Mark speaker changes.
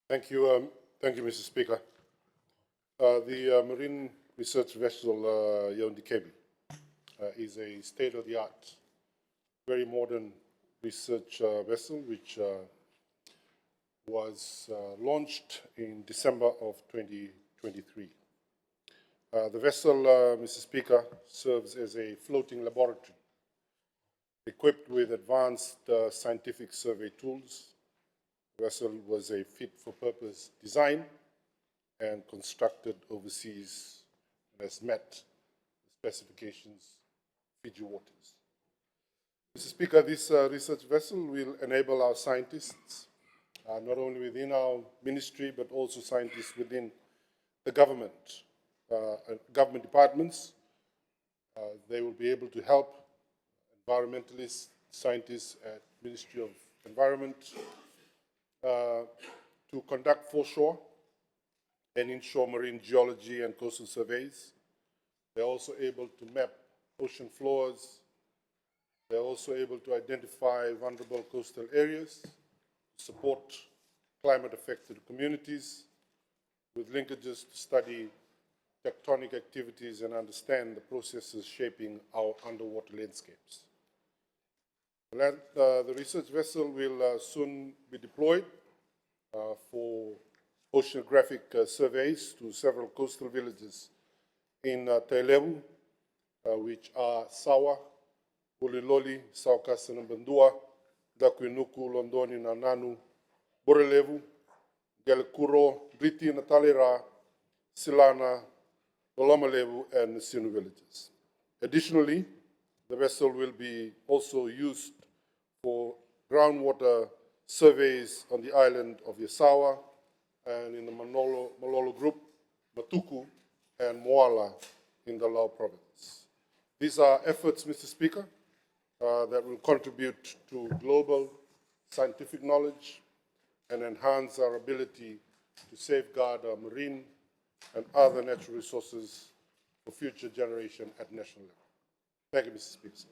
Speaker 1: Thank you, Mr. Speaker. The marine research vessel Dikevi is a state-of-the-art, very modern research vessel which was launched in December of 2023. The vessel, Mr. Speaker, serves as a floating laboratory equipped with advanced scientific survey tools. The vessel was a fit-for-purpose design and constructed overseas and has met the specifications of Fiji waters. Mr. Speaker, this research vessel will enable our scientists, not only within our ministry, but also scientists within the government departments. They will be able to help environmentalists, scientists at Ministry of Environment to conduct foreshore and inshore marine geology and coastal surveys. They're also able to map ocean floors. They're also able to identify vulnerable coastal areas, support climate-affected communities with linkages to study tectonic activities and understand the processes shaping our underwater landscapes. The research vessel will soon be deployed for oceanographic surveys to several coastal villages in Tailevu, which are Sawa, Uliloli, Saukasa na Bandua, Dakuinuku, Londoni na Nanu, Borelevu, Gelekuro, Briti na Talera, Silana, Lolomalevu, and Sinu villages. Additionally, the vessel will be also used for groundwater surveys on the island of Yasawa and in the Malolo group, Matuku, and Moala in the Lau province. These are efforts, Mr. Speaker, that will contribute to global scientific knowledge and enhance our ability to safeguard our marine and other natural resources for future generation at national level. Thank you, Mr. Speaker.